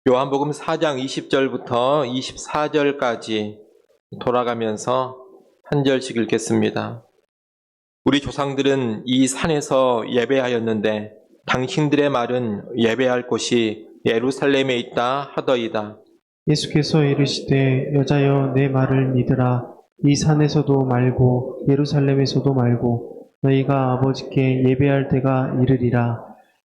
요한복음 4장 20절부터 24절까지 돌아가면서 한 절씩 읽겠습니다. 우리 조상들은 이 산에서 예배하였는데 당신들의 말은 예배할 곳이 예루살렘에 있다 하더이다. 예수께서 이르시되 여자여 내 말을 믿으라. 이 산에서도 말고 예루살렘에서도 말고 너희가 아버지께 예배할 때가 이르리라.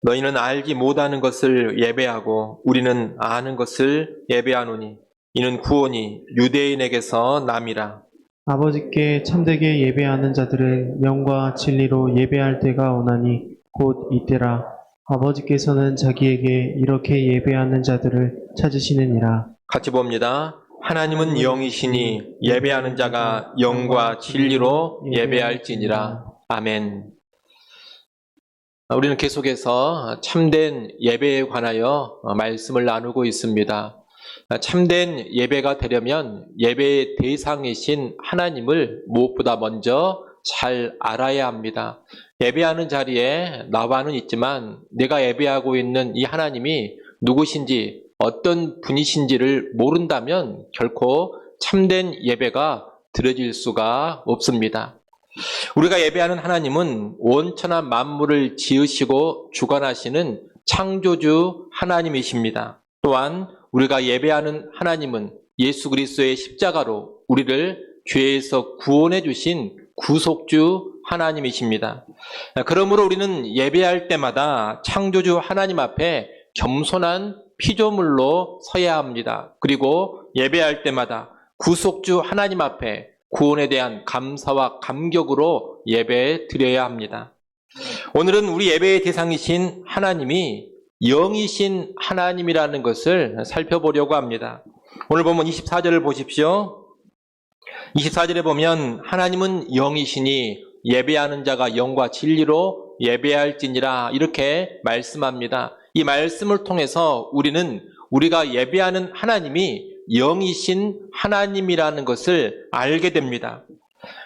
너희는 알지 못하는 것을 예배하고 우리는 아는 것을 예배하노니 이는 구원이 유대인에게서 남이라. 아버지께 참되게 예배하는 자들은 영과 진리로 예배할 때가 오나니 곧 이때라. 아버지께서는 자기에게 이렇게 예배하는 자들을 찾으시느니라. 같이 봅니다. 하나님은 영이시니 예배하는 자가 영과 진리로 예배할지니라. 아멘. 우리는 계속해서 참된 예배에 관하여 말씀을 나누고 있습니다. 참된 예배가 되려면 예배의 대상이신 하나님을 무엇보다 먼저 잘 알아야 합니다. 예배하는 자리에 나와는 있지만 내가 예배하고 있는 이 하나님이 누구신지 어떤 분이신지를 모른다면 결코 참된 예배가 드려질 수가 없습니다. 우리가 예배하는 하나님은 온천한 만물을 지으시고 주관하시는 창조주 하나님이십니다. 또한 우리가 예배하는 하나님은 예수 그리스도의 십자가로 우리를 죄에서 구원해 주신 구속주 하나님이십니다. 그러므로 우리는 예배할 때마다 창조주 하나님 앞에 겸손한 피조물로 서야 합니다. 그리고 예배할 때마다 구속주 하나님 앞에 구원에 대한 감사와 감격으로 예배 드려야 합니다. 오늘은 우리 예배의 대상이신 하나님이 영이신 하나님이라는 것을 살펴보려고 합니다. 오늘 보면 24절을 보십시오. 24절에 보면 하나님은 영이시니 예배하는 자가 영과 진리로 예배할지니라 이렇게 말씀합니다. 이 말씀을 통해서 우리는 우리가 예배하는 하나님이 영이신 하나님이라는 것을 알게 됩니다.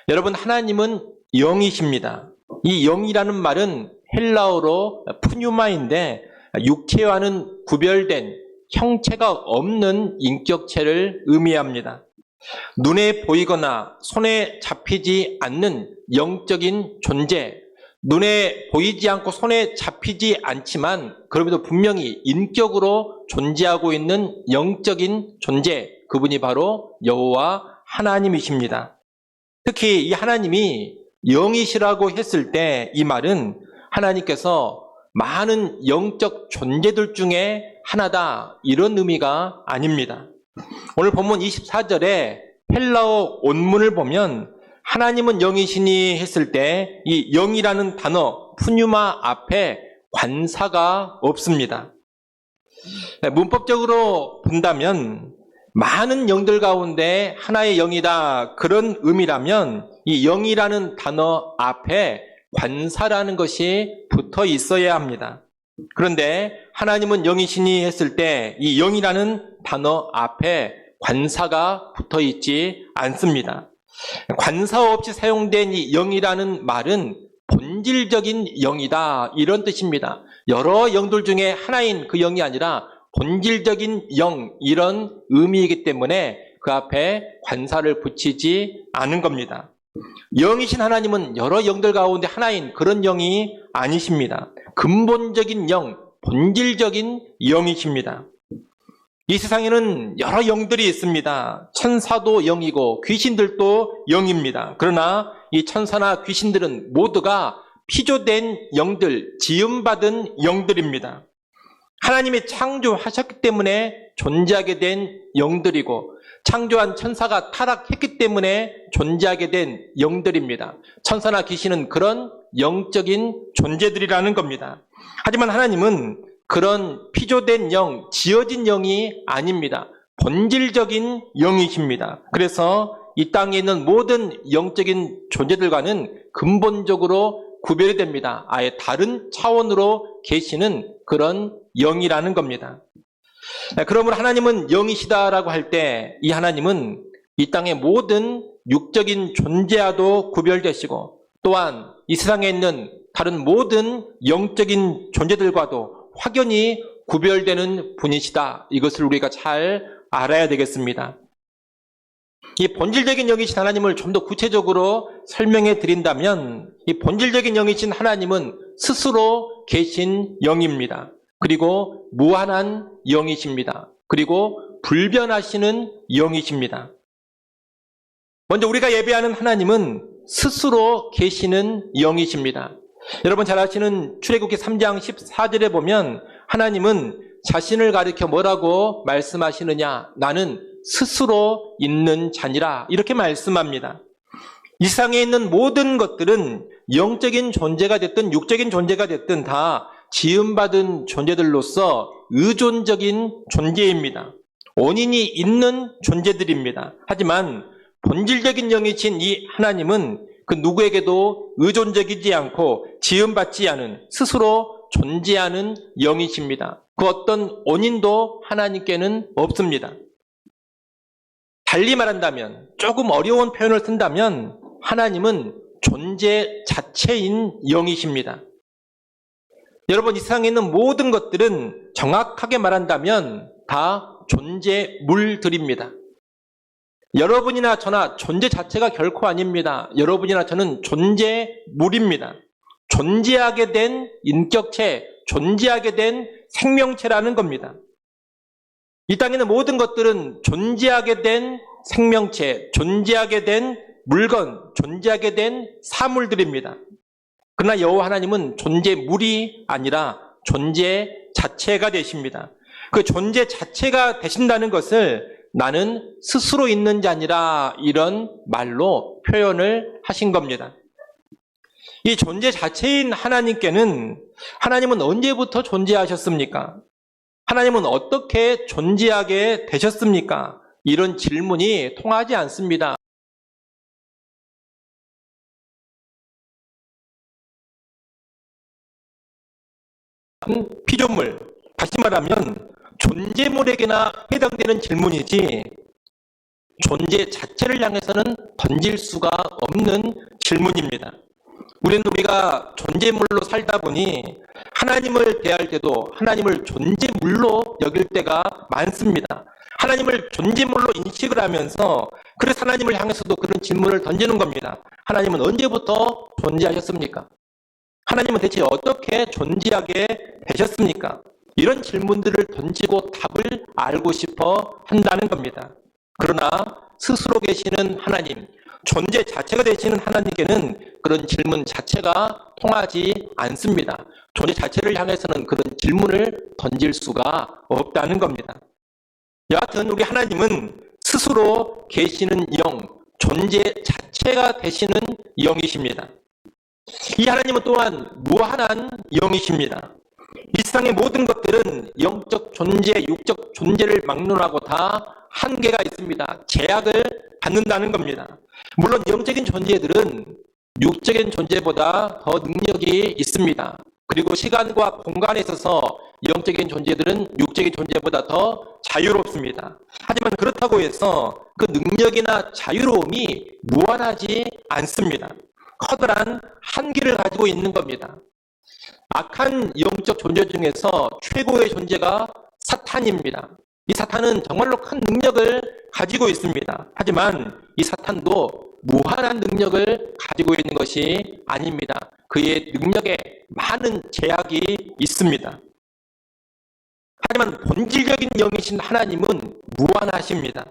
여러분, 하나님은 영이십니다. 이 영이라는 말은 헬라어로 푸뉴마인데 육체와는 구별된 형체가 없는 인격체를 의미합니다. 눈에 보이거나 손에 잡히지 않는 영적인 존재, 눈에 보이지 않고 손에 잡히지 않지만 그럼에도 분명히 인격으로 존재하고 있는 영적인 존재, 그분이 바로 여호와 하나님이십니다. 특히 이 하나님이 영이시라고 했을 때 이 말은 하나님께서 많은 영적 존재들 중에 하나다 이런 의미가 아닙니다. 오늘 본문 24절에 헬라어 원문을 보면 하나님은 영이시니 했을 때 이 영이라는 단어 푸뉴마 앞에 관사가 없습니다. 문법적으로 본다면 많은 영들 가운데 하나의 영이다 그런 의미라면 이 영이라는 단어 앞에 관사라는 것이 붙어 있어야 합니다. 그런데 하나님은 영이시니 했을 때 이 영이라는 단어 앞에 관사가 붙어 있지 않습니다. 관사 없이 사용된 이 영이라는 말은 본질적인 영이다 이런 뜻입니다. 여러 영들 중에 하나인 그 영이 아니라 본질적인 영 이런 의미이기 때문에 그 앞에 관사를 붙이지 않은 겁니다. 영이신 하나님은 여러 영들 가운데 하나인 그런 영이 아니십니다. 근본적인 영, 본질적인 영이십니다. 이 세상에는 여러 영들이 있습니다. 천사도 영이고 귀신들도 영입니다. 그러나 이 천사나 귀신들은 모두가 피조된 영들, 지음받은 영들입니다. 하나님이 창조하셨기 때문에 존재하게 된 영들이고 창조한 천사가 타락했기 때문에 존재하게 된 영들입니다. 천사나 귀신은 그런 영적인 존재들이라는 겁니다. 하지만 하나님은 그런 피조된 영, 지어진 영이 아닙니다. 본질적인 영이십니다. 그래서 이 땅에 있는 모든 영적인 존재들과는 근본적으로 구별이 됩니다. 아예 다른 차원으로 계시는 그런 영이라는 겁니다. 그러므로 하나님은 영이시다라고 할 때 이 하나님은 이 땅의 모든 육적인 존재와도 구별되시고 또한 이 세상에 있는 다른 모든 영적인 존재들과도 확연히 구별되는 분이시다. 이것을 우리가 잘 알아야 되겠습니다. 이 본질적인 영이신 하나님을 좀 더 구체적으로 설명해 드린다면 이 본질적인 영이신 하나님은 스스로 계신 영입니다. 그리고 무한한 영이십니다. 그리고 불변하시는 영이십니다. 먼저 우리가 예배하는 하나님은 스스로 계시는 영이십니다. 여러분 잘 아시는 출애굽기 3장 14절에 보면 하나님은 자신을 가리켜 뭐라고 말씀하시느냐? 나는 스스로 있는 자니라. 이렇게 말씀합니다. 이 세상에 있는 모든 것들은 영적인 존재가 됐든 육적인 존재가 됐든 다 지음받은 존재들로서 의존적인 존재입니다. 원인이 있는 존재들입니다. 하지만 본질적인 영이신 이 하나님은 그 누구에게도 의존적이지 않고 지음받지 않은 스스로 존재하는 영이십니다. 그 어떤 원인도 하나님께는 없습니다. 달리 말한다면 조금 어려운 표현을 쓴다면 하나님은 존재 자체인 영이십니다. 여러분 이 세상에 있는 모든 것들은 정확하게 말한다면 다 존재물들입니다. 여러분이나 저나 존재 자체가 결코 아닙니다. 여러분이나 저는 존재물입니다. 존재하게 된 인격체, 존재하게 된 생명체라는 겁니다. 이 땅에 있는 모든 것들은 존재하게 된 생명체, 존재하게 된 물건, 존재하게 된 사물들입니다. 그러나 여호와 하나님은 존재물이 아니라 존재 자체가 되십니다. 그 존재 자체가 되신다는 것을 나는 스스로 있는 자니라 이런 말로 표현을 하신 겁니다. 이 존재 자체인 하나님께는 하나님은 언제부터 존재하셨습니까? 하나님은 어떻게 존재하게 되셨습니까? 이런 질문이 통하지 않습니다. 피조물, 다시 말하면 존재물에게나 해당되는 질문이지 존재 자체를 향해서는 던질 수가 없는 질문입니다. 우리가 존재물로 살다 보니 하나님을 대할 때도 하나님을 존재물로 여길 때가 많습니다. 하나님을 존재물로 인식을 하면서 그래서 하나님을 향해서도 그런 질문을 던지는 겁니다. 하나님은 언제부터 존재하셨습니까? 하나님은 대체 어떻게 존재하게 되셨습니까? 이런 질문들을 던지고 답을 알고 싶어 한다는 겁니다. 그러나 스스로 계시는 하나님, 존재 자체가 되시는 하나님께는 그런 질문 자체가 통하지 않습니다. 존재 자체를 향해서는 그런 질문을 던질 수가 없다는 겁니다. 여하튼 우리 하나님은 스스로 계시는 영, 존재 자체가 되시는 영이십니다. 이 하나님은 또한 무한한 영이십니다. 이 세상의 모든 것들은 영적 존재, 육적 존재를 막론하고 다 한계가 있습니다. 제약을 받는다는 겁니다. 물론 영적인 존재들은 육적인 존재보다 더 능력이 있습니다. 그리고 시간과 공간에 있어서 영적인 존재들은 육적인 존재보다 더 자유롭습니다. 하지만 그렇다고 해서 그 능력이나 자유로움이 무한하지 않습니다. 커다란 한계를 가지고 있는 겁니다. 악한 영적 존재 중에서 최고의 존재가 사탄입니다. 이 사탄은 정말로 큰 능력을 가지고 있습니다. 하지만 이 사탄도 무한한 능력을 가지고 있는 것이 아닙니다. 그의 능력에 많은 제약이 있습니다. 하지만 본질적인 영이신 하나님은 무한하십니다.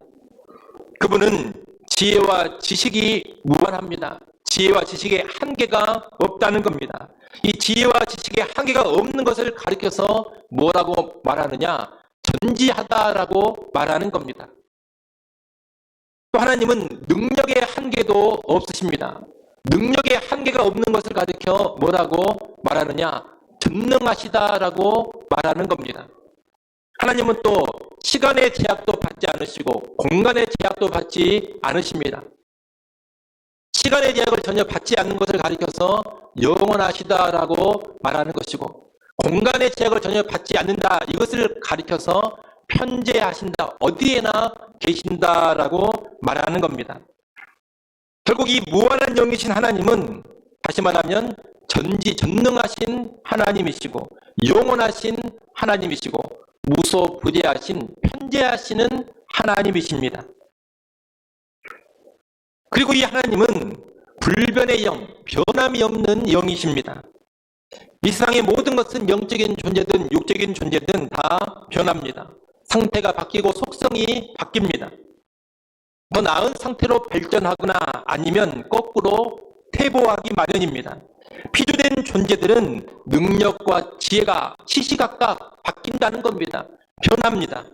그분은 지혜와 지식이 무한합니다. 지혜와 지식의 한계가 없다는 겁니다. 이 지혜와 지식의 한계가 없는 것을 가리켜서 뭐라고 말하느냐? 전지하다라고 말하는 겁니다. 또 하나님은 능력의 한계도 없으십니다. 능력의 한계가 없는 것을 가리켜 뭐라고 말하느냐? 전능하시다라고 말하는 겁니다. 하나님은 또 시간의 제약도 받지 않으시고 공간의 제약도 받지 않으십니다. 시간의 제약을 전혀 받지 않는 것을 가리켜서 영원하시다라고 말하는 것이고 공간의 제약을 전혀 받지 않는다 이것을 가리켜서 편재하신다 어디에나 계신다라고 말하는 겁니다. 결국 이 무한한 영이신 하나님은 다시 말하면 전지전능하신 하나님이시고 영원하신 하나님이시고 무소부재하신 편재하시는 하나님이십니다. 그리고 이 하나님은 불변의 영, 변함이 없는 영이십니다. 이 세상의 모든 것은 영적인 존재든 육적인 존재든 다 변합니다. 상태가 바뀌고 속성이 바뀝니다. 더 나은 상태로 발전하거나 아니면 거꾸로 퇴보하기 마련입니다. 피조된 존재들은 능력과 지혜가 시시각각 바뀐다는 겁니다. 변합니다.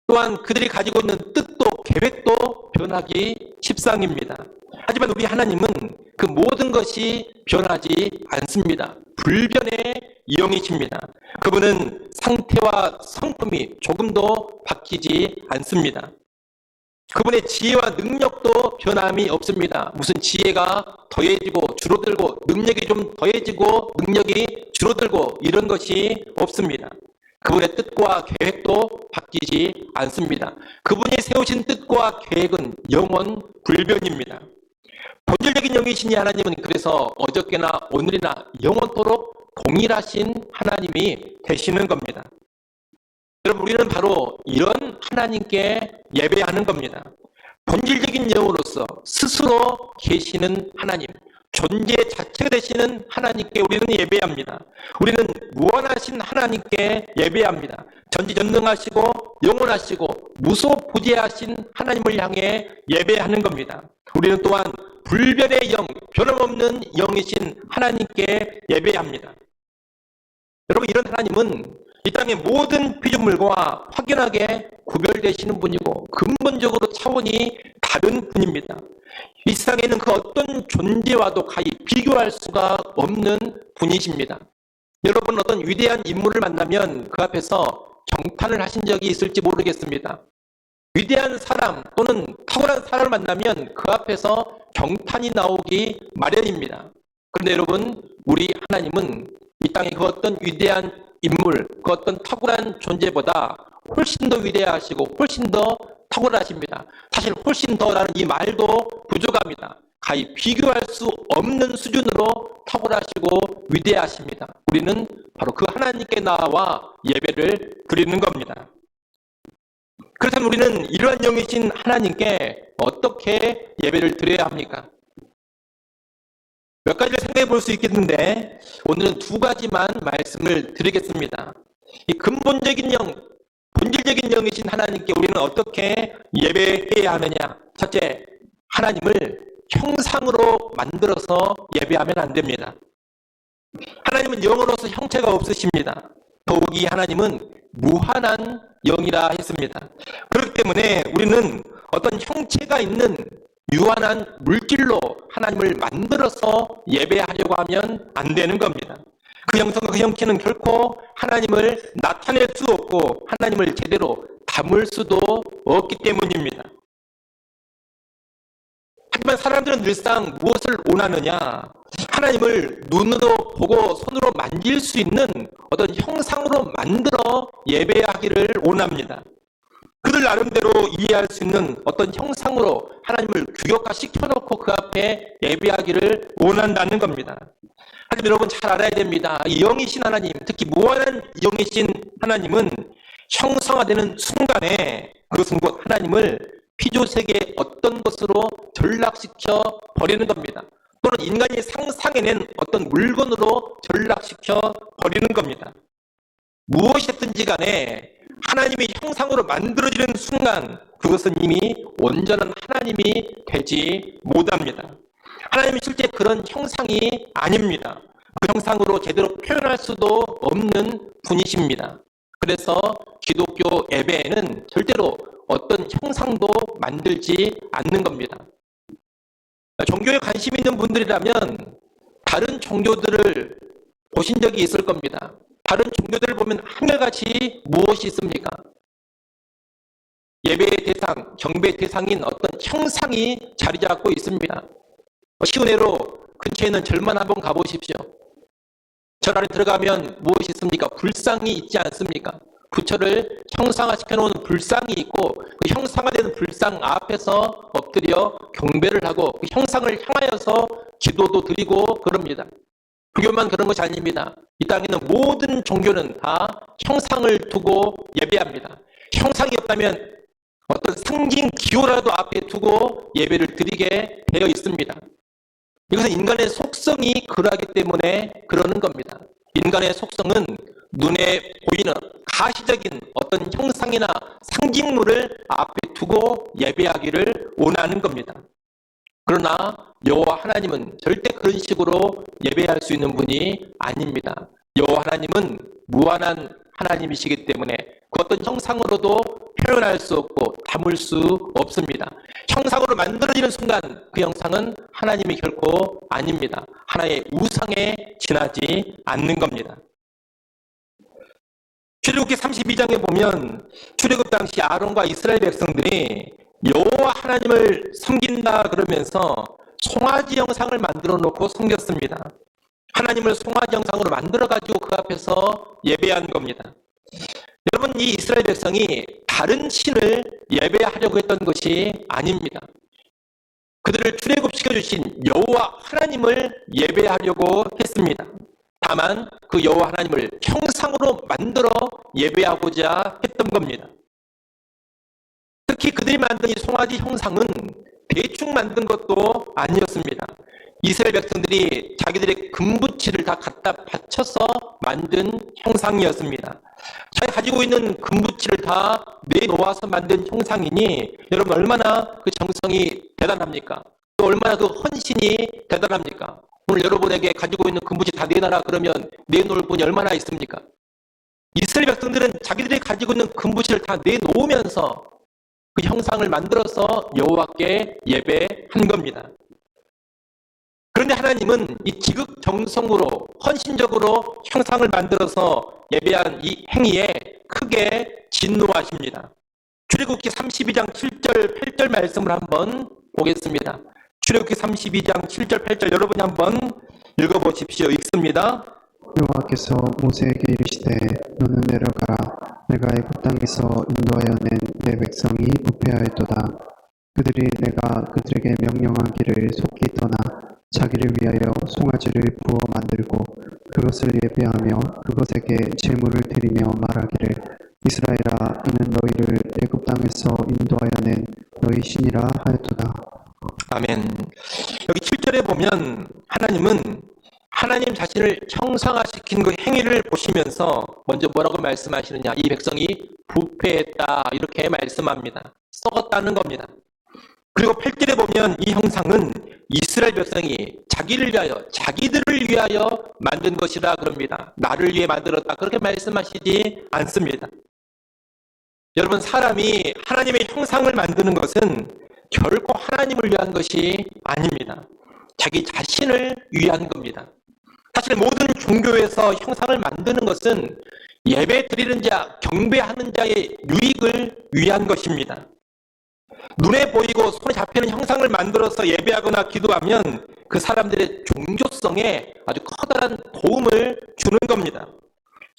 또한 그들이 가지고 있는 뜻도 계획도 변하기 십상입니다. 하지만 우리 하나님은 그 모든 것이 변하지 않습니다. 불변의 영이십니다. 그분은 상태와 성품이 조금도 바뀌지 않습니다. 그분의 지혜와 능력도 변함이 없습니다. 무슨 지혜가 더해지고 줄어들고 능력이 좀 더해지고 능력이 줄어들고 이런 것이 없습니다. 그분의 뜻과 계획도 바뀌지 않습니다. 그분이 세우신 뜻과 계획은 영원 불변입니다. 본질적인 영이신 이 하나님은 그래서 어저께나 오늘이나 영원토록 동일하신 하나님이 되시는 겁니다. 여러분, 우리는 바로 이런 하나님께 예배하는 겁니다. 본질적인 영으로서 스스로 계시는 하나님, 존재 자체가 되시는 하나님께 우리는 예배합니다. 우리는 무한하신 하나님께 예배합니다. 전지전능하시고 영원하시고 무소부재하신 하나님을 향해 예배하는 겁니다. 우리는 또한 불변의 영, 변함없는 영이신 하나님께 예배합니다. 여러분, 이런 하나님은 이 땅의 모든 피조물과 확연하게 구별되시는 분이고 근본적으로 차원이 다른 분입니다. 이 세상에는 그 어떤 존재와도 가히 비교할 수가 없는 분이십니다. 여러분, 어떤 위대한 인물을 만나면 그 앞에서 경탄을 하신 적이 있을지 모르겠습니다. 위대한 사람 또는 탁월한 사람을 만나면 그 앞에서 경탄이 나오기 마련입니다. 그런데 여러분, 우리 하나님은 이 땅의 그 어떤 위대한 인물, 그 어떤 탁월한 존재보다 훨씬 더 위대하시고 훨씬 더 탁월하십니다. 사실 훨씬 더라는 이 말도 부족합니다. 가히 비교할 수 없는 수준으로 탁월하시고 위대하십니다. 우리는 바로 그 하나님께 나와 예배를 드리는 겁니다. 그렇다면 우리는 이러한 영이신 하나님께 어떻게 예배를 드려야 합니까? 몇 가지를 생각해 볼 수 있겠는데 오늘은 두 가지만 말씀을 드리겠습니다. 이 근본적인 영, 본질적인 영이신 하나님께 우리는 어떻게 예배해야 하느냐? 첫째, 하나님을 형상으로 만들어서 예배하면 안 됩니다. 하나님은 영으로서 형체가 없으십니다. 더욱이 하나님은 무한한 영이라 했습니다. 그렇기 때문에 우리는 어떤 형체가 있는 유한한 물질로 하나님을 만들어서 예배하려고 하면 안 되는 겁니다. 그 형상과 그 형체는 결코 하나님을 나타낼 수 없고 하나님을 제대로 담을 수도 없기 때문입니다. 하지만 사람들은 늘상 무엇을 원하느냐? 하나님을 눈으로 보고 손으로 만질 수 있는 어떤 형상으로 만들어 예배하기를 원합니다. 그들 나름대로 이해할 수 있는 어떤 형상으로 하나님을 규격화시켜놓고 그 앞에 예배하기를 원한다는 겁니다. 하지만 여러분 잘 알아야 됩니다. 영이신 하나님, 특히 무한한 영이신 하나님은 형상화되는 순간에 그것은 곧 하나님을 피조세계의 어떤 것으로 전락시켜 버리는 겁니다. 또는 인간이 상상해낸 어떤 물건으로 전락시켜 버리는 겁니다. 무엇이든지 간에 하나님의 형상으로 만들어지는 순간 그것은 이미 온전한 하나님이 되지 못합니다. 하나님은 실제 그런 형상이 아닙니다. 그 형상으로 제대로 표현할 수도 없는 분이십니다. 그래서 기독교 예배에는 절대로 어떤 형상도 만들지 않는 겁니다. 종교에 관심 있는 분들이라면 다른 종교들을 보신 적이 있을 겁니다. 다른 종교들을 보면 한결같이 무엇이 있습니까? 예배의 대상, 경배의 대상인 어떤 형상이 자리 잡고 있습니다. 쉬운 예로 근처에 있는 절만 한번 가보십시오. 절 안에 들어가면 무엇이 있습니까? 불상이 있지 않습니까? 부처를 형상화시켜 놓은 불상이 있고 그 형상화된 불상 앞에서 엎드려 경배를 하고 그 형상을 향하여서 기도도 드리고 그럽니다. 불교만 그런 것이 아닙니다. 이 땅에 있는 모든 종교는 다 형상을 두고 예배합니다. 형상이 없다면 어떤 상징 기호라도 앞에 두고 예배를 드리게 되어 있습니다. 이것은 인간의 속성이 그러하기 때문에 그러는 겁니다. 인간의 속성은 눈에 보이는 가시적인 어떤 형상이나 상징물을 앞에 두고 예배하기를 원하는 겁니다. 그러나 여호와 하나님은 절대 그런 식으로 예배할 수 있는 분이 아닙니다. 여호와 하나님은 무한한 하나님이시기 때문에 그 어떤 형상으로도 표현할 수 없고 담을 수 없습니다. 형상으로 만들어지는 순간 그 형상은 하나님이 결코 아닙니다. 하나의 우상에 지나지 않는 겁니다. 출애굽기 32장에 보면 출애굽 당시 아론과 이스라엘 백성들이 여호와 하나님을 섬긴다 그러면서 송아지 형상을 만들어 놓고 섬겼습니다. 하나님을 송아지 형상으로 만들어 가지고 그 앞에서 예배한 겁니다. 여러분, 이 이스라엘 백성이 다른 신을 예배하려고 했던 것이 아닙니다. 그들을 출애굽시켜 주신 여호와 하나님을 예배하려고 했습니다. 다만 그 여호와 하나님을 형상으로 만들어 예배하고자 했던 겁니다. 특히 그들이 만든 이 송아지 형상은 대충 만든 것도 아니었습니다. 이스라엘 백성들이 자기들의 금부치를 다 갖다 바쳐서 만든 형상이었습니다. 자기가 가지고 있는 금부치를 다 내놓아서 만든 형상이니 여러분 얼마나 그 정성이 대단합니까? 또 얼마나 그 헌신이 대단합니까? 오늘 여러분에게 가지고 있는 금부치 다 내놔라 그러면 내놓을 분이 얼마나 있습니까? 이스라엘 백성들은 자기들이 가지고 있는 금부치를 다 내놓으면서 그 형상을 만들어서 여호와께 예배한 겁니다. 그런데 하나님은 이 지극정성으로 헌신적으로 형상을 만들어서 예배한 이 행위에 크게 진노하십니다. 출애굽기 32장 7절 8절 말씀을 한번 보겠습니다. 출애굽기 32장 7절 8절 여러분이 한번 읽어보십시오. 읽습니다. 여호와께서 모세에게 이르시되 너는 내려가라 내가 애굽 땅에서 인도하여 낸 내 백성이 부패하였도다. 그들이 내가 그들에게 명령한 길을 속히 떠나 자기를 위하여 송아지를 부어 만들고 그것을 예배하며 그것에게 제물을 드리며 말하기를 이스라엘아 이는 너희를 애굽 땅에서 인도하여 낸 너희 신이라 하였도다. 아멘. 여기 7절에 보면 하나님은 하나님 자신을 형상화시킨 그 행위를 보시면서 먼저 뭐라고 말씀하시느냐, 이 백성이 부패했다 이렇게 말씀합니다. 썩었다는 겁니다. 그리고 8절에 보면 이 형상은 이스라엘 백성이 자기를 위하여 자기들을 위하여 만든 것이라 그럽니다. 나를 위해 만들었다 그렇게 말씀하시지 않습니다. 여러분, 사람이 하나님의 형상을 만드는 것은 결코 하나님을 위한 것이 아닙니다. 자기 자신을 위한 겁니다. 사실 모든 종교에서 형상을 만드는 것은 예배 드리는 자, 경배하는 자의 유익을 위한 것입니다. 눈에 보이고 손에 잡히는 형상을 만들어서 예배하거나 기도하면 그 사람들의 종교성에 아주 커다란 도움을 주는 겁니다.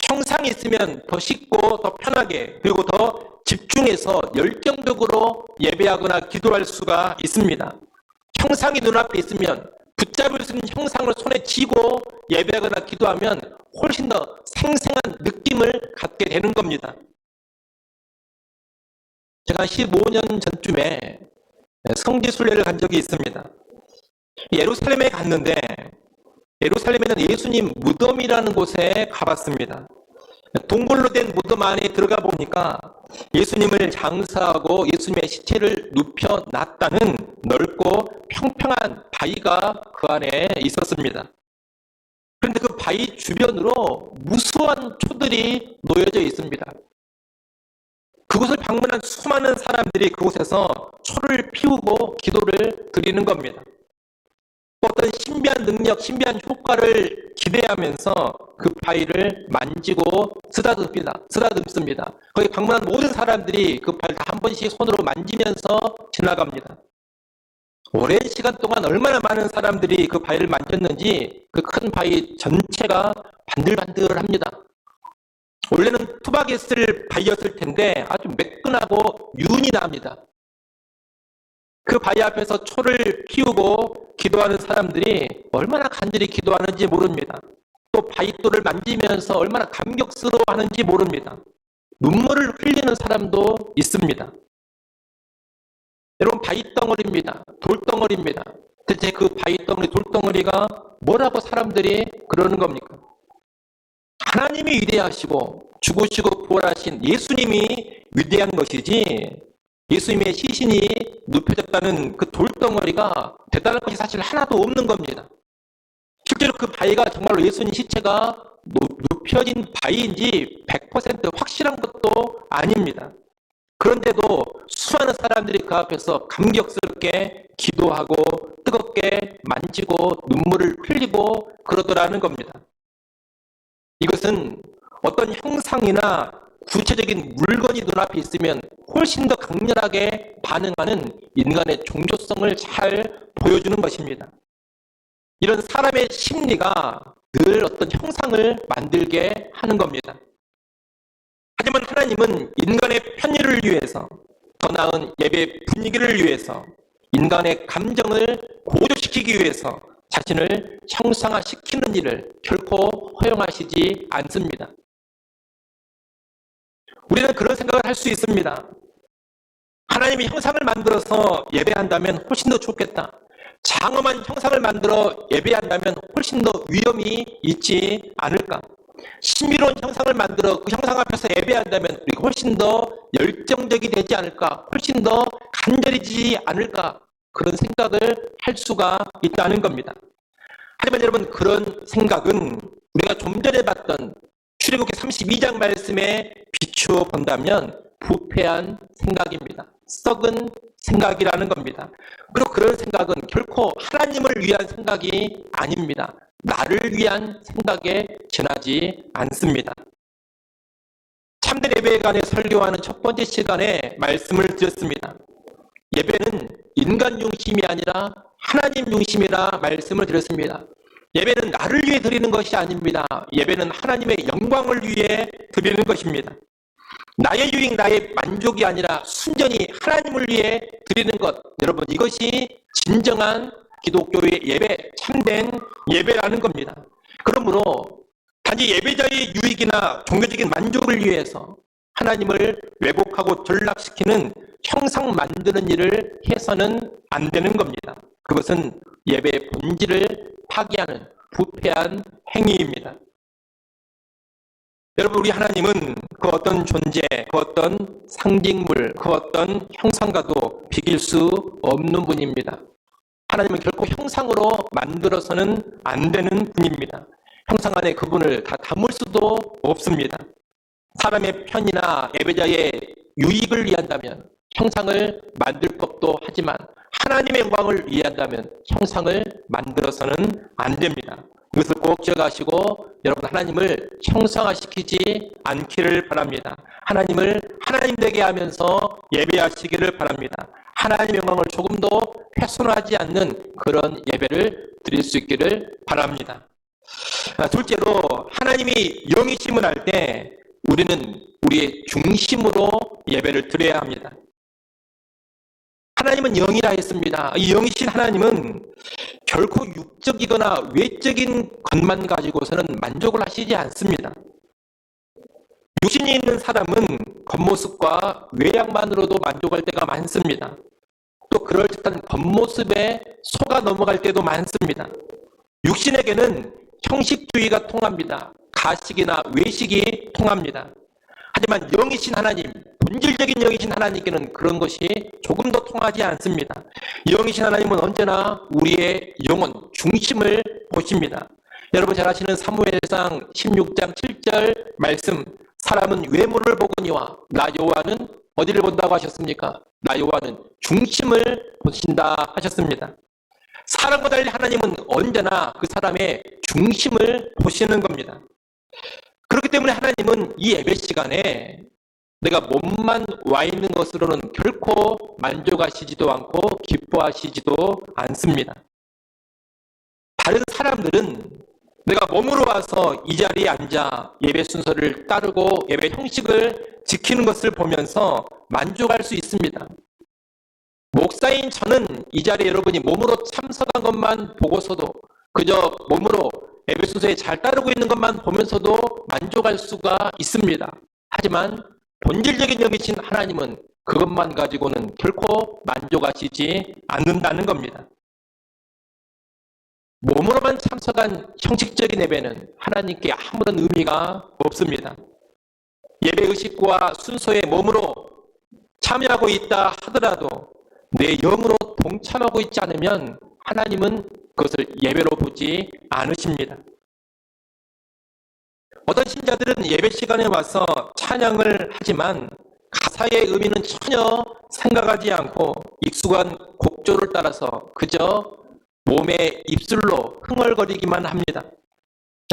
형상이 있으면 더 쉽고 더 편하게 그리고 더 집중해서 열정적으로 예배하거나 기도할 수가 있습니다. 형상이 눈앞에 있으면 붙잡을 수 있는 형상을 손에 쥐고 예배하거나 기도하면 훨씬 더 생생한 느낌을 갖게 되는 겁니다. 제가 15년 전쯤에 성지순례를 간 적이 있습니다. 예루살렘에 갔는데 예루살렘에는 예수님 무덤이라는 곳에 가봤습니다. 동굴로 된 무덤 안에 들어가 보니까 예수님을 장사하고 예수님의 시체를 눕혀놨다는 넓고 평평한 바위가 그 안에 있었습니다. 그런데 그 바위 주변으로 무수한 초들이 놓여져 있습니다. 그곳을 방문한 수많은 사람들이 그곳에서 초를 피우고 기도를 드리는 겁니다. 어떤 신비한 능력, 신비한 효과를 기대하면서 그 바위를 만지고 쓰다듬습니다. 거기 방문한 모든 사람들이 그 바위를 다 한 번씩 손으로 만지면서 지나갑니다. 오랜 시간 동안 얼마나 많은 사람들이 그 바위를 만졌는지 그 큰 바위 전체가 반들반들합니다. 원래는 투바게스를 바위였을 텐데 아주 매끈하고 윤이 납니다. 그 바위 앞에서 초를 피우고 기도하는 사람들이 얼마나 간절히 기도하는지 모릅니다. 또 바위돌을 만지면서 얼마나 감격스러워하는지 모릅니다. 눈물을 흘리는 사람도 있습니다. 여러분, 바위덩어리입니다. 돌덩어리입니다. 대체 그 바위덩어리, 돌덩어리가 뭐라고 사람들이 그러는 겁니까? 하나님이 위대하시고 죽으시고 부활하신 예수님이 위대한 것이지, 예수님의 시신이 눕혀졌다는 그 돌덩어리가 대단한 것이 사실 하나도 없는 겁니다. 실제로 그 바위가 정말로 예수님 시체가 눕혀진 바위인지 100% 확실한 것도 아닙니다. 그런데도 수많은 사람들이 그 앞에서 감격스럽게 기도하고 뜨겁게 만지고 눈물을 흘리고 그러더라는 겁니다. 이것은 어떤 형상이나 구체적인 물건이 눈앞에 있으면 훨씬 더 강렬하게 반응하는 인간의 종교성을 잘 보여주는 것입니다. 이런 사람의 심리가 늘 어떤 형상을 만들게 하는 겁니다. 하지만 하나님은 인간의 편의를 위해서, 더 나은 예배 분위기를 위해서, 인간의 감정을 고조시키기 위해서 자신을 형상화시키는 일을 결코 허용하시지 않습니다. 우리는 그런 생각을 할 수 있습니다. 하나님이 형상을 만들어서 예배한다면 훨씬 더 좋겠다. 장엄한 형상을 만들어 예배한다면 훨씬 더 위험이 있지 않을까. 신비로운 형상을 만들어 그 형상 앞에서 예배한다면 우리가 훨씬 더 열정적이 되지 않을까, 훨씬 더 간절해지지 않을까, 그런 생각을 할 수가 있다는 겁니다. 하지만 여러분, 그런 생각은 우리가 좀 전에 봤던 출애굽기 32장 말씀에 비추어 본다면 부패한 생각입니다. 썩은 생각이라는 겁니다. 그리고 그런 생각은 결코 하나님을 위한 생각이 아닙니다. 나를 위한 생각에 지나지 않습니다. 참된 예배에 관해 설교하는 첫 번째 시간에 말씀을 드렸습니다. 예배는 인간 중심이 아니라 하나님 중심이라 말씀을 드렸습니다. 예배는 나를 위해 드리는 것이 아닙니다. 예배는 하나님의 영광을 위해 드리는 것입니다. 나의 유익, 나의 만족이 아니라 순전히 하나님을 위해 드리는 것, 여러분, 이것이 진정한 기독교의 예배, 참된 예배라는 겁니다. 그러므로 단지 예배자의 유익이나 종교적인 만족을 위해서 하나님을 왜곡하고 전락시키는 형상 만드는 일을 해서는 안 되는 겁니다. 그것은 예배의 본질을 파기하는 부패한 행위입니다. 여러분, 우리 하나님은 그 어떤 존재, 그 어떤 상징물, 그 어떤 형상과도 비길 수 없는 분입니다. 하나님은 결코 형상으로 만들어서는 안 되는 분입니다. 형상 안에 그분을 다 담을 수도 없습니다. 사람의 편이나 예배자의 유익을 위한다면 형상을 만들 법도 하지만 하나님의 영광을 위한다면 형상을 만들어서는 안 됩니다. 이것을 꼭 기억하시고 여러분, 하나님을 형상화시키지 않기를 바랍니다. 하나님을 하나님 되게 하면서 예배하시기를 바랍니다. 하나님의 영광을 조금도 훼손하지 않는 그런 예배를 드릴 수 있기를 바랍니다. 둘째로, 하나님이 영이심을 할 때 우리는 우리의 중심으로 예배를 드려야 합니다. 하나님은 영이라 했습니다. 이 영이신 하나님은 결코 육적이거나 외적인 것만 가지고서는 만족을 하시지 않습니다. 육신이 있는 사람은 겉모습과 외양만으로도 만족할 때가 많습니다. 또 그럴듯한 겉모습에 속아 넘어갈 때도 많습니다. 육신에게는 형식주의가 통합니다. 가식이나 외식이 통합니다. 하지만 영이신 하나님, 본질적인 영이신 하나님께는 그런 것이 조금 더 통하지 않습니다. 영이신 하나님은 언제나 우리의 영혼, 중심을 보십니다. 여러분 잘 아시는 사무엘상 16장 7절 말씀, 사람은 외모를 보거니와 나 여호와는 어디를 본다고 하셨습니까? 나 여호와는 중심을 보신다 하셨습니다. 사람과 달리 하나님은 언제나 그 사람의 중심을 보시는 겁니다. 그렇기 때문에 하나님은 이 예배 시간에 내가 몸만 와 있는 것으로는 결코 만족하시지도 않고 기뻐하시지도 않습니다. 다른 사람들은 내가 몸으로 와서 이 자리에 앉아 예배 순서를 따르고 예배 형식을 지키는 것을 보면서 만족할 수 있습니다. 목사인 저는 이 자리에 여러분이 몸으로 참석한 것만 보고서도 그저 몸으로 예배 순서에 잘 따르고 있는 것만 보면서도 만족할 수가 있습니다. 하지만 본질적인 영이신 하나님은 그것만 가지고는 결코 만족하시지 않는다는 겁니다. 몸으로만 참석한 형식적인 예배는 하나님께 아무런 의미가 없습니다. 예배 의식과 순서에 몸으로 참여하고 있다 하더라도 내 영으로 동참하고 있지 않으면 하나님은 그것을 예배로 보지 않으십니다. 어떤 신자들은 예배 시간에 와서 찬양을 하지만 가사의 의미는 전혀 생각하지 않고 익숙한 곡조를 따라서 그저 몸의 입술로 흥얼거리기만 합니다.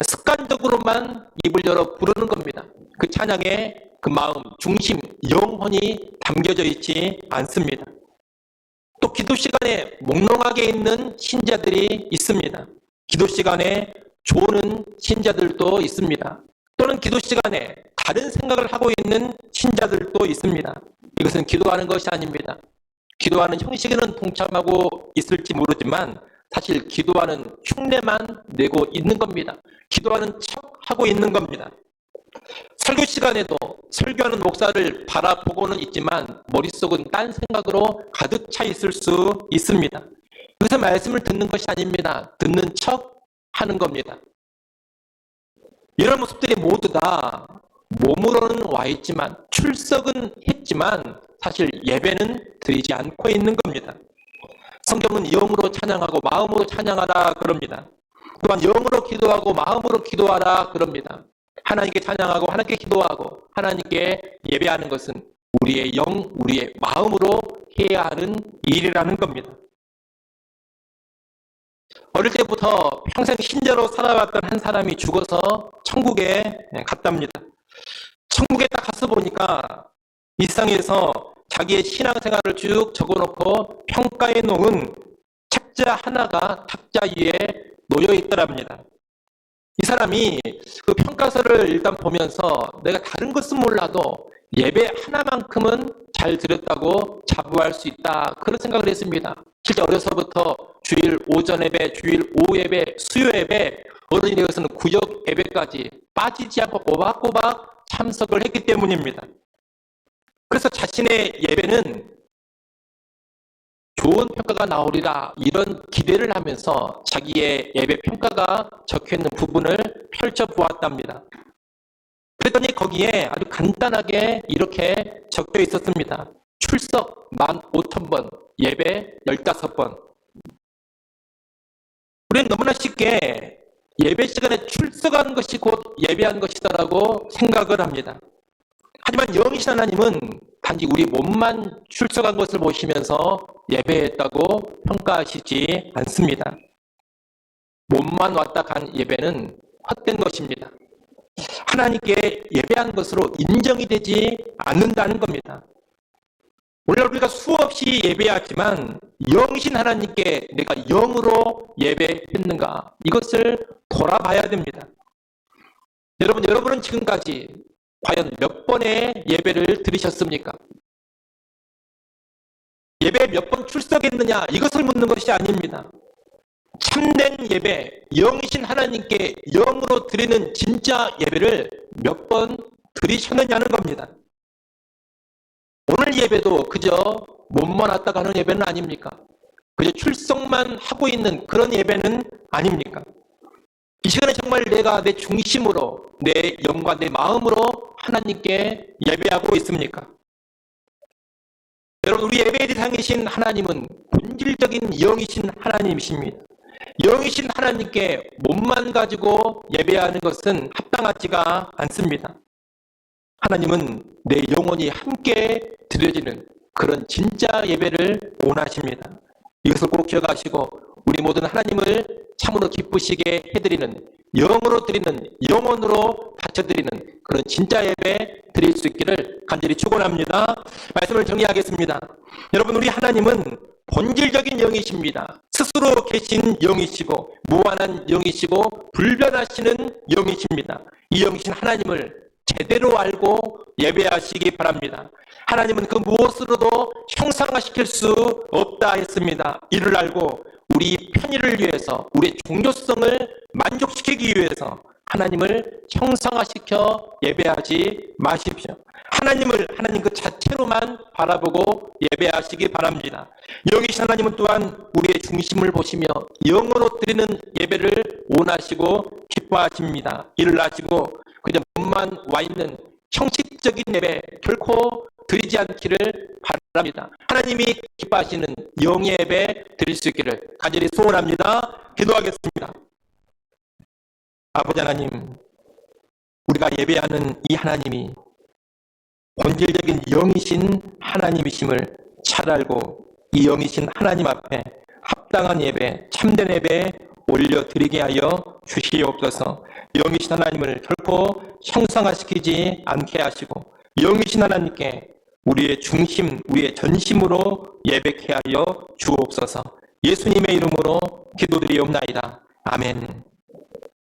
습관적으로만 입을 열어 부르는 겁니다. 그 찬양에 그 마음, 중심, 영혼이 담겨져 있지 않습니다. 또 기도 시간에 몽롱하게 있는 신자들이 있습니다. 기도 시간에 조는 신자들도 있습니다. 또는 기도 시간에 다른 생각을 하고 있는 신자들도 있습니다. 이것은 기도하는 것이 아닙니다. 기도하는 형식에는 동참하고 있을지 모르지만 사실 기도하는 흉내만 내고 있는 겁니다. 기도하는 척 하고 있는 겁니다. 설교 시간에도 설교하는 목사를 바라보고는 있지만 머릿속은 딴 생각으로 가득 차 있을 수 있습니다. 그래서 말씀을 듣는 것이 아닙니다. 듣는 척 하는 겁니다. 이런 모습들이 모두 다 몸으로는 와 있지만 출석은 했지만 사실 예배는 드리지 않고 있는 겁니다. 성경은 영으로 찬양하고 마음으로 찬양하라 그럽니다. 또한 영으로 기도하고 마음으로 기도하라 그럽니다. 하나님께 찬양하고 하나님께 기도하고 하나님께 예배하는 것은 우리의 영, 우리의 마음으로 해야 하는 일이라는 겁니다. 어릴 때부터 평생 신자로 살아왔던 한 사람이 죽어서 천국에 갔답니다. 천국에 딱 가서 보니까 일상에서 자기의 신앙생활을 쭉 적어놓고 평가해 놓은 책자 하나가 탁자 위에 놓여 있더랍니다. 이 사람이 그 평가서를 일단 보면서 내가 다른 것은 몰라도 예배 하나만큼은 잘 드렸다고 자부할 수 있다. 그런 생각을 했습니다. 실제 어려서부터 주일 오전 예배, 주일 오후 예배, 수요 예배, 어른이 되어서는 구역 예배까지 빠지지 않고 꼬박꼬박 참석을 했기 때문입니다. 그래서 자신의 예배는 좋은 평가가 나오리라 이런 기대를 하면서 자기의 예배 평가가 적혀있는 부분을 펼쳐보았답니다. 그랬더니 거기에 아주 간단하게 이렇게 적혀 있었습니다. 출석 15,000번, 예배 15번. 우리는 너무나 쉽게 예배 시간에 출석하는 것이 곧 예배하는 것이다라고 생각을 합니다. 하지만 영이신 하나님은 단지 우리 몸만 출석한 것을 보시면서 예배했다고 평가하시지 않습니다. 몸만 왔다 간 예배는 헛된 것입니다. 하나님께 예배한 것으로 인정이 되지 않는다는 겁니다. 오늘 우리가 수없이 예배하지만 영이신 하나님께 내가 영으로 예배했는가 이것을 돌아봐야 됩니다. 여러분은 지금까지 과연 몇 번의 예배를 드리셨습니까? 예배에 몇 번 출석했느냐 이것을 묻는 것이 아닙니다. 참된 예배, 영이신 하나님께 영으로 드리는 진짜 예배를 몇 번 드리셨느냐는 겁니다. 오늘 예배도 그저 몸만 왔다 가는 예배는 아닙니까? 그저 출석만 하고 있는 그런 예배는 아닙니까? 이 시간에 정말 내가 내 중심으로 내 영과 내 마음으로 하나님께 예배하고 있습니까? 여러분, 우리 예배의 대상이신 하나님은 본질적인 영이신 하나님이십니다. 영이신 하나님께 몸만 가지고 예배하는 것은 합당하지가 않습니다. 하나님은 내 영혼이 함께 드려지는 그런 진짜 예배를 원하십니다. 이것을 꼭 기억하시고 우리 모두는 하나님을 참으로 기쁘시게 해드리는 영으로 드리는 영혼으로 바쳐드리는 그런 진짜 예배 드릴 수 있기를 간절히 축원합니다. 말씀을 정리하겠습니다. 여러분, 우리 하나님은 본질적인 영이십니다. 스스로 계신 영이시고 무한한 영이시고 불변하시는 영이십니다. 이 영이신 하나님을 제대로 알고 예배하시기 바랍니다. 하나님은 그 무엇으로도 형상화시킬 수 없다 했습니다. 이를 알고 우리 편의를 위해서, 우리의 종교성을 만족시키기 위해서 하나님을 형상화시켜 예배하지 마십시오. 하나님 그 자체로만 바라보고 예배하시기 바랍니다. 영이신 하나님은 또한 우리의 중심을 보시며 영으로 드리는 예배를 원하시고 기뻐하십니다. 이를 아시고 그저 몸만 와 있는 형식적인 예배 결코 드리지 않기를 바랍니다. 하나님이 기뻐하시는 영의 예배 드릴 수 있기를 간절히 소원합니다. 기도하겠습니다. 아버지 하나님, 우리가 예배하는 이 하나님이 본질적인 영이신 하나님이심을 잘 알고 이 영이신 하나님 앞에 합당한 예배, 참된 예배 올려드리게 하여 주시옵소서. 영이신 하나님을 결코 형상화시키지 않게 하시고 영이신 하나님께 우리의 중심, 우리의 전심으로 예배케 하여 주옵소서. 예수님의 이름으로 기도드리옵나이다. 아멘.